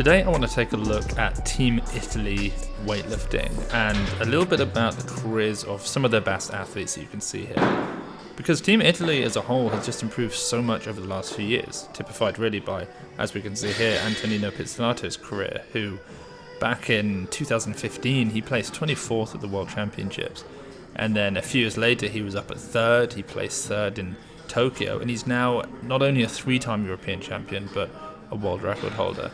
Today I want to take a look at Team Italy weightlifting and a little bit about the careers of some of their best athletes that you can see here. Because Team Italy as a whole has just improved so much over the last few years, typified really by, as we can see here, Antonino Pizzolato's career, who back in 2015 he placed 24th at the World Championships, and then a few years later he was up at third. He placed third in Tokyo, and he's now not only a three-time European champion but a world record holder.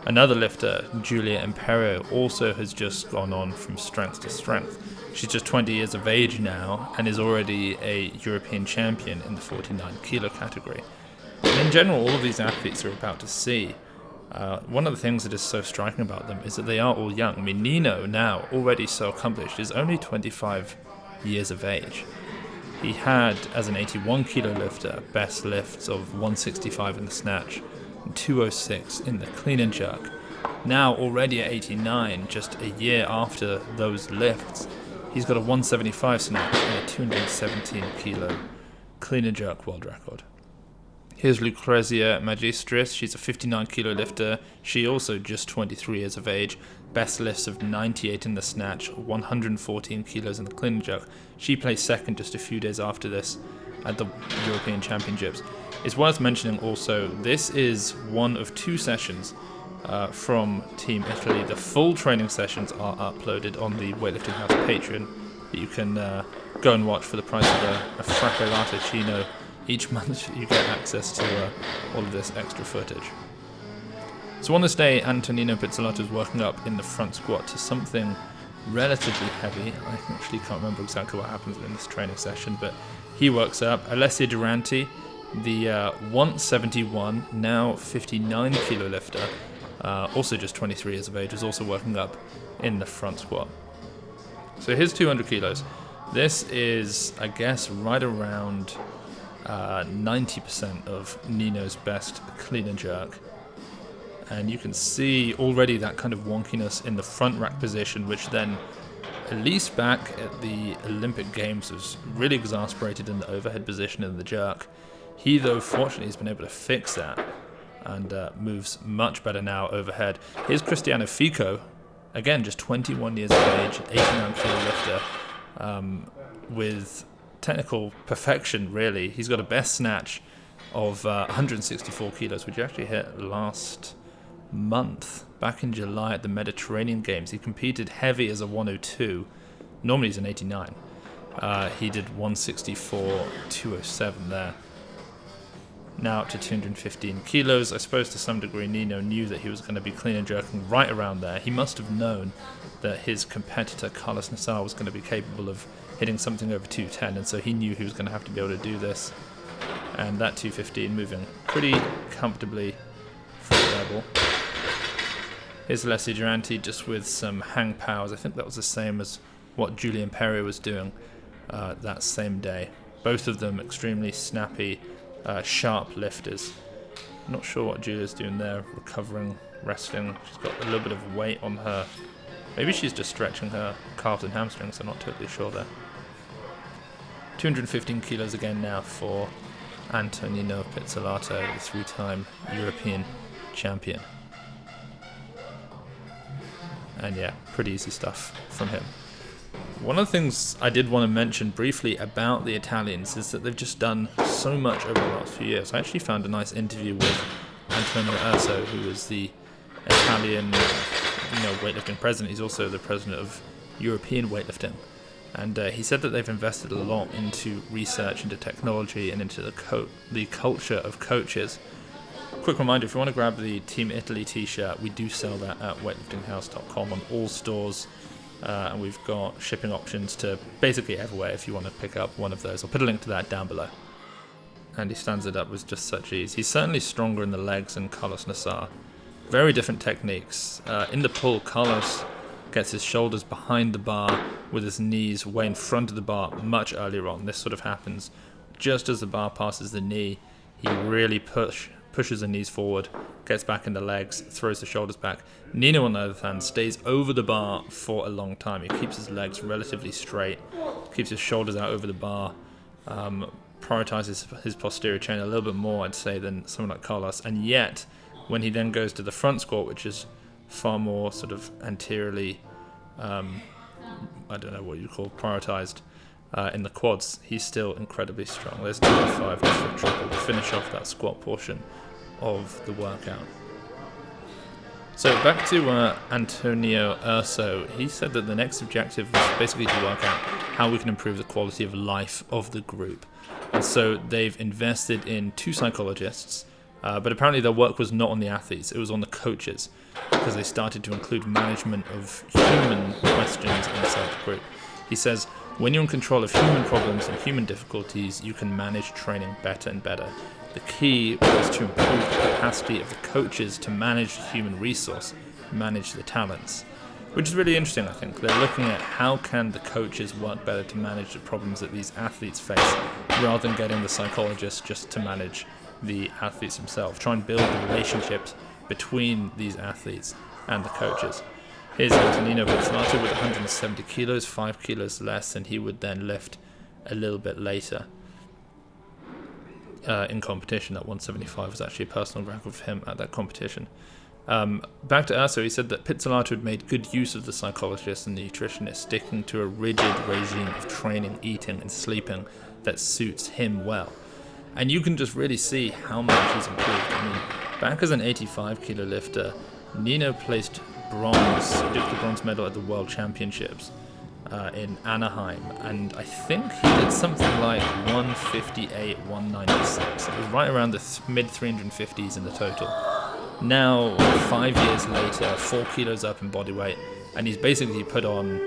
Another lifter, Giulia Imperio, also has just gone on from strength to strength. She's just 20 years of age now and is already a European champion in the 49 kilo category. And in general, all of these athletes are about to see. One of the things that is so striking about them is that they are all young. I mean, Nino, now already so accomplished, is only 25 years of age. He had, as an 81 kilo lifter, best lifts of 165 in the snatch, 206 in the clean and jerk. Now already at 89, just a year after those lifts, he's got a 175 snatch and a 217 kilo clean and jerk world record. Here's Lucrezia Magistris. She's a 59 kilo lifter. She also just 23 years of age. Best lifts of 98 in the snatch, 114 kilos in the clean and jerk. She placed second just a few days after this at the European Championships. It's worth mentioning also, this is one of two sessions from Team Italy. The full training sessions are uploaded on the Weightlifting House Patreon that you can go and watch for the price of a frappe latte chino. Each month you get access to all of this extra footage. So on this day, Antonino Pizzolato is working up in the front squat to something relatively heavy. I actually can't remember exactly what happens in this training session, but he works up. Alessia Durante, the 171, now 59 kilo lifter, also just 23 years of age, is also working up in the front squat. So here's 200 kilos. This is, I guess, right around 90% of Nino's best clean and jerk. And you can see already that kind of wonkiness in the front rack position, which then, at least back at the Olympic Games, was really exasperated in the overhead position in the jerk. He, though, fortunately has been able to fix that and moves much better now overhead. Here's Cristiano Ficco, again, just 21 years of age, 89 kilo lifter, with technical perfection, really. He's got a best snatch of 164 kilos, which he actually hit last month, back in July at the Mediterranean Games. He competed heavy as a 102. Normally he's an 89. He did 164, 207 there. Now up to 215 kilos. I suppose to some degree Nino knew that he was going to be clean and jerking right around there. He must have known that his competitor Carlos Nassar was going to be capable of hitting something over 210, and so he knew he was going to have to be able to do this. And that 215 moving pretty comfortably for the level. Here's Alessia Durante just with some hang powers. I think that was the same as what Giulia Imperio was doing that same day. Both of them extremely snappy, sharp lifters. Not sure what Giulia's doing there, recovering, resting. She's got a little bit of weight on her. Maybe she's just stretching her calves and hamstrings, I'm not totally sure there. 215 kilos again now for Antonino Pizzolato, the three-time European champion. And yeah, pretty easy stuff from him. One of the things I did want to mention briefly about the Italians is that they've just done so much over the last few years. I actually found a nice interview with Antonio Urso, who is the Italian weightlifting president. He's also the president of European weightlifting. And he said that they've invested a lot into research, into technology, and into the culture of coaches. Quick reminder, if you want to grab the Team Italy t-shirt, we do sell that at weightliftinghouse.com on all stores. And we've got shipping options to basically everywhere if you want to pick up one of those. I'll put a link to that down below. And he stands it up with just such ease. He's certainly stronger in the legs than Carlos Nassar. Very different techniques. In the pull, Carlos gets his shoulders behind the bar with his knees way in front of the bar much earlier on. This sort of happens just as the bar passes the knee. He really pushes the knees forward, gets back in the legs, throws the shoulders back. Nino, on the other hand, stays over the bar for a long time. He keeps his legs relatively straight, keeps his shoulders out over the bar, prioritizes his posterior chain a little bit more, I'd say, than someone like Carlos, and yet When he then goes to the front squat, which is far more sort of anteriorly, I don't know what you call prioritized, in the quads, he's still incredibly strong. There's 205 just for a triple to finish off that squat portion of the workout. So back to Antonio Urso. He said that the next objective was basically to work out how we can improve the quality of life of the group. And so they've invested in 2 psychologists, but apparently their work was not on the athletes, it was on the coaches, because they started to include management of human questions inside the group. He says, when you're in control of human problems and human difficulties, you can manage training better and better. The key was to improve the capacity of the coaches to manage the human resource, manage the talents, which is really interesting, I think. They're looking at how can the coaches work better to manage the problems that these athletes face, rather than getting the psychologists just to manage the athletes themselves. Try and build the relationships between these athletes and the coaches. Here's Antonino Pizzolato with 170 kilos, 5 kilos less than he would then lift a little bit later in competition. That 175 was actually a personal record for him at that competition. Back to Urso, he said that Pizzolato had made good use of the psychologist and the nutritionist, sticking to a rigid regime of training, eating and sleeping that suits him well. And you can just really see how much he's improved. I mean, back as an 85 kilo lifter, Nino placed bronze. He took the bronze medal at the World Championships in Anaheim, and I think he did something like 158, 196. It was right around the mid 350s in the total. Now, 5 years later, 4 kilos up in body weight, and he's basically put on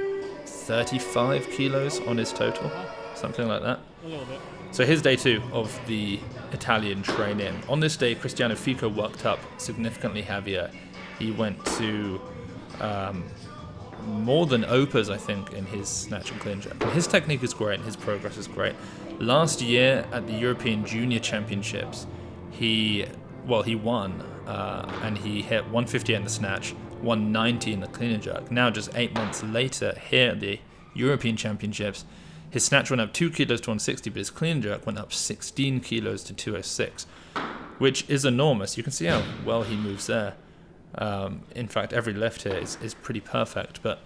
35 kilos on his total, something like that. A little bit. So here's day 2 of the Italian train-in. On this day, Cristiano Ficco worked up significantly heavier. He went to more than Opa's, I think, in his snatch and clean jerk. And his technique is great and his progress is great. Last year at the European Junior Championships, he won and he hit 158 in the snatch, 190 in the clean and jerk. Now, just 8 months later, here at the European Championships, his snatch went up 2 kilos to 160, but his clean and jerk went up 16 kilos to 206, which is enormous. You can see how well he moves there. In fact, every lift here is pretty perfect, but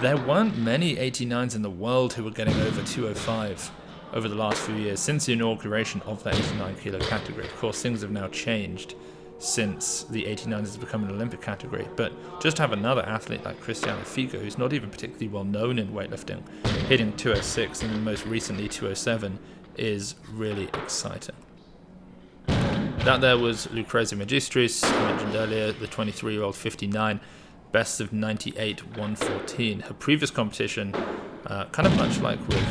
there weren't many 89s in the world who were getting over 205 over the last few years since the inauguration of the 89 kilo category. Of course, things have now changed since the 89 has become an Olympic category, but just to have another athlete like Cristiano Ficco, who's not even particularly well known in weightlifting, hitting 206 and then most recently 207 is really exciting. That there was Lucrezia Magistris, I mentioned earlier, the 23-year-old 59, best of 98, 114. Her previous competition, kind of much like with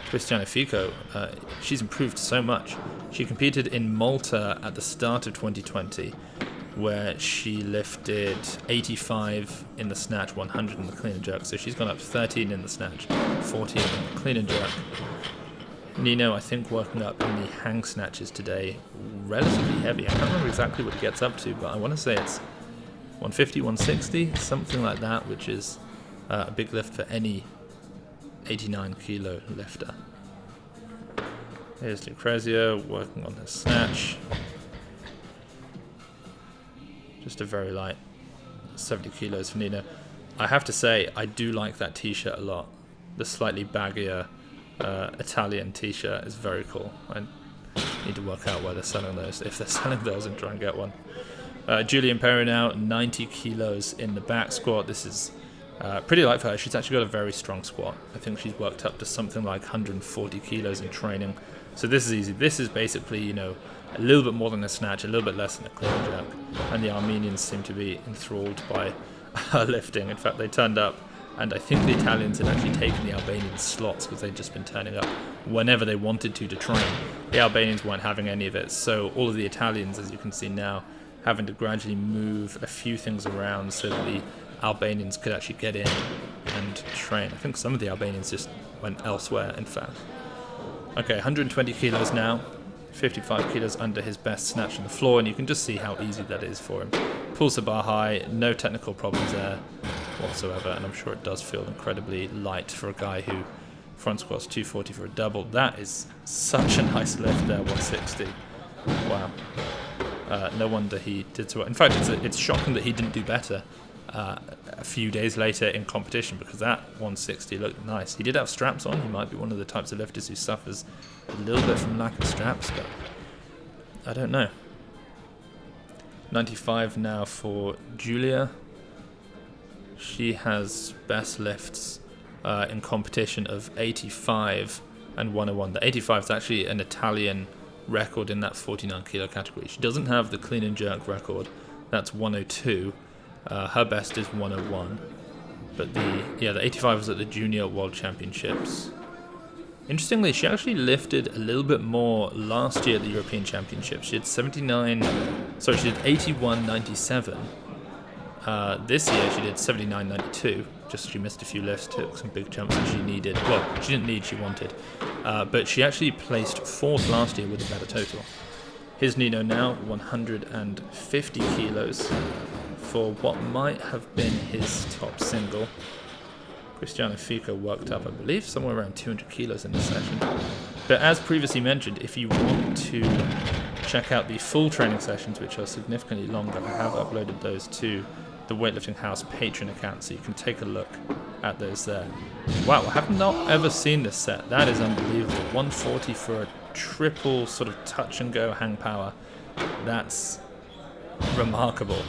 Cristiano Ficco, she's improved so much. She competed in Malta at the start of 2020, where she lifted 85 in the snatch, 100 in the clean and jerk. So she's gone up 13 in the snatch, 14 in the clean and jerk. Nino, I think, working up in the hang snatches today, relatively heavy. I can't remember exactly what he gets up to, but I want to say it's 150, 160, something like that, which is a big lift for any 89 kilo lifter. Here's Lucrezia working on her snatch. Just a very light 70 kilos for Nino. I have to say, I do like that t-shirt a lot. The slightly baggier Italian t-shirt is very cool. I need to work out where they're selling those, if they're selling those, and try and get one. Giulia Imperio now, 90 kilos in the back squat. This is pretty light for her. She's actually got a very strong squat. I think she's worked up to something like 140 kilos in training. So this is easy. This is basically, a little bit more than a snatch, a little bit less than a clean and jerk. And the Armenians seem to be enthralled by her lifting. In fact, they turned up, and I think the Italians had actually taken the Albanian slots because they'd just been turning up whenever they wanted to train. The Albanians weren't having any of it. So all of the Italians, as you can see now, having to gradually move a few things around so that the Albanians could actually get in and train. I think some of the Albanians just went elsewhere, in fact. Okay, 120 kilos now, 55 kilos under his best snatch on the floor, and you can just see how easy that is for him. Pulls the bar high, no technical problems there whatsoever, and I'm sure it does feel incredibly light for a guy who front squats 240 for a double. That is such a nice lift there, 160. Wow. No wonder he did so well. In fact, it's shocking that he didn't do better a few days later in competition, because that 160 looked nice. He did have straps on. He might be one of the types of lifters who suffers a little bit from lack of straps, but I don't know. 95 now for Giulia. She has best lifts in competition of 85 and 101. The 85 is actually an Italian record in that 49 kilo category. She doesn't have the clean and jerk record. That's 102. Her best is 101. But the 85 was at the Junior World Championships. Interestingly, she actually lifted a little bit more last year at the European Championships. She did 81.97. This year she did 79.92. Just she missed a few lifts, took some big jumps that she needed. Well, she didn't need, she wanted. But she actually placed 4th last year with a better total. Here's Nino now, 150 kilos for what might have been his top single. Cristiano Ficco worked up, I believe, somewhere around 200 kilos in this session. But as previously mentioned, if you want to check out the full training sessions, which are significantly longer, I have uploaded those to the Weightlifting House Patreon account, so you can take a look at those there. Wow, I have not ever seen this set. That is unbelievable. 140 for a triple sort of touch and go hang power. That's remarkable.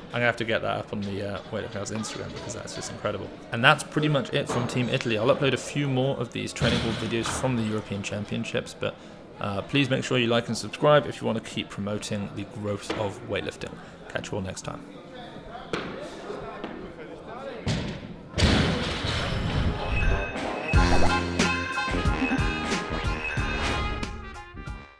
I'm going to have to get that up on the Weightlifting House Instagram, because that's just incredible. And that's pretty much it from Team Italy. I'll upload a few more of these training ball videos from the European Championships, but please make sure you like and subscribe if you want to keep promoting the growth of weightlifting. Catch you all next time.